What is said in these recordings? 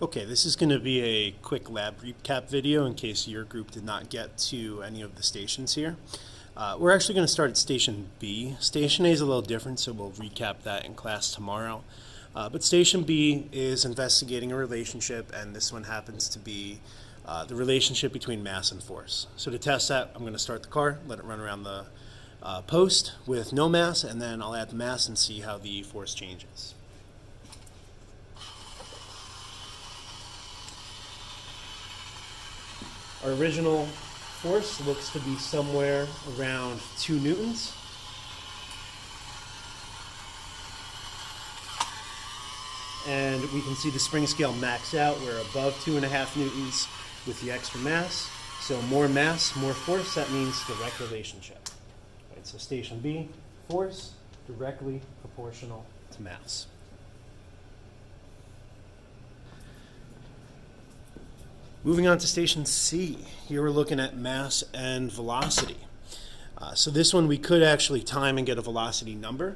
Okay, this is going to be a quick lab recap video in case your group did not get to any of the stations here. We're actually going to start at Station B. Station A is a little different, so we'll recap that in class tomorrow. But Station B is investigating a relationship, and this one happens to be the relationship between mass and force. So to test that, I'm going to start the car, let it run around the post with no mass, and then I'll add the mass and see how the force changes. Our original force looks to be somewhere around 2 newtons. And we can see the spring scale max out. We're above 2.5 newtons with the extra mass. So more mass, more force, that means direct relationship. Right, so Station B, force directly proportional to mass. Moving on to Station C, here we're looking at mass and velocity. So this one we could actually time and get a velocity number,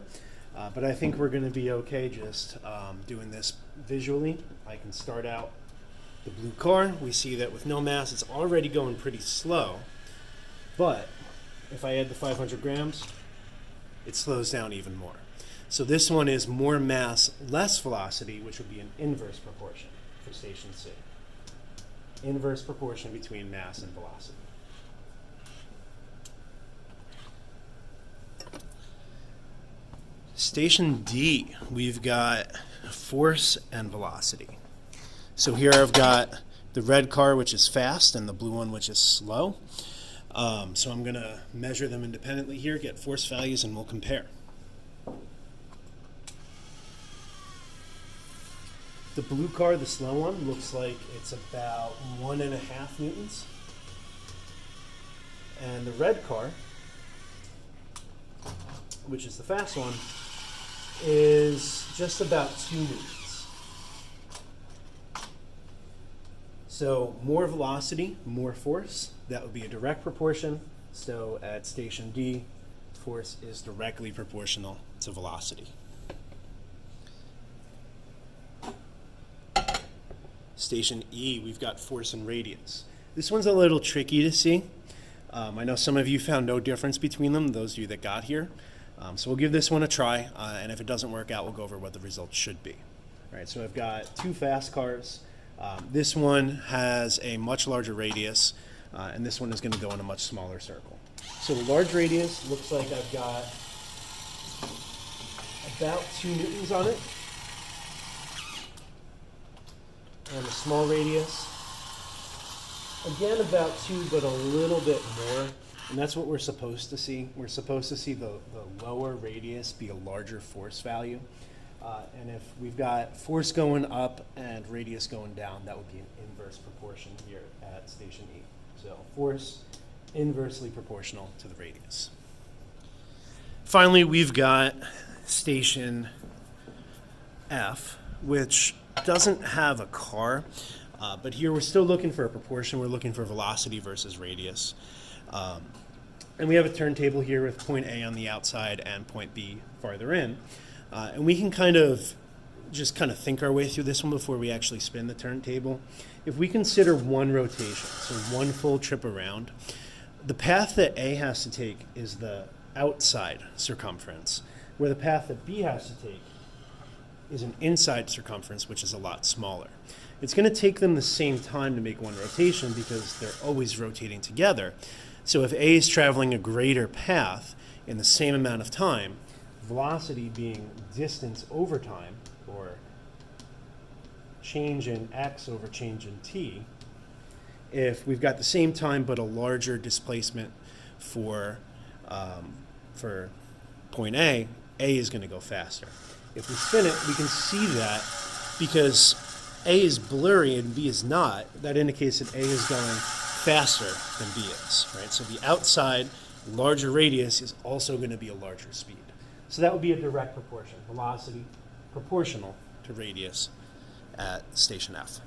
but I think we're going to be okay just doing this visually. I can start out the blue car. We see that with no mass it's already going pretty slow, but if I add the 500 grams, it slows down even more. So this one is more mass, less velocity, which would be an inverse proportion for Station C. Inverse proportion between mass and velocity. Station D, we've got force and velocity. So here I've got the red car, which is fast, and the blue one, which is slow. So I'm going to measure them independently here, get force values, and we'll compare. The blue car, the slow one, looks like it's about 1.5 newtons. And the red car, which is the fast one, is just about 2 newtons. So more velocity, more force. That would be a direct proportion. So at Station D, force is directly proportional to velocity. Station E, we've got force and radius. This one's a little tricky to see. I know some of you found no difference between them, those of you that got here. So we'll give this one a try, and if it doesn't work out, we'll go over what the results should be. All right, so I've got 2 fast cars. This one has a much larger radius, and this one is going to go in a much smaller circle. So the large radius looks like I've got about 2 newtons on it. And the small radius, again about 2, but a little bit more. And that's what we're supposed to see. We're supposed to see the lower radius be a larger force value. And if we've got force going up and radius going down, that would be an inverse proportion here at Station E. So force inversely proportional to the radius. Finally, we've got Station F, which doesn't have a car, but here we're still looking for a proportion. We're looking for velocity versus radius. And we have a turntable here with point A on the outside and point B farther in. And we can kind of think our way through this one before we actually spin the turntable. If we consider one rotation, so one full trip around, the path that A has to take is the outside circumference, where the path that B has to take is an inside circumference, which is a lot smaller. It's going to take them the same time to make one rotation because they're always rotating together. So if A is traveling a greater path in the same amount of time, velocity being distance over time, or change in x over change in t, if we've got the same time but a larger displacement for point A is going to go faster. If we spin it, we can see that because A is blurry and B is not, that indicates that A is going faster than B is, right? So the outside larger radius is also going to be a larger speed. So that would be a direct proportion, velocity proportional to radius at Station F.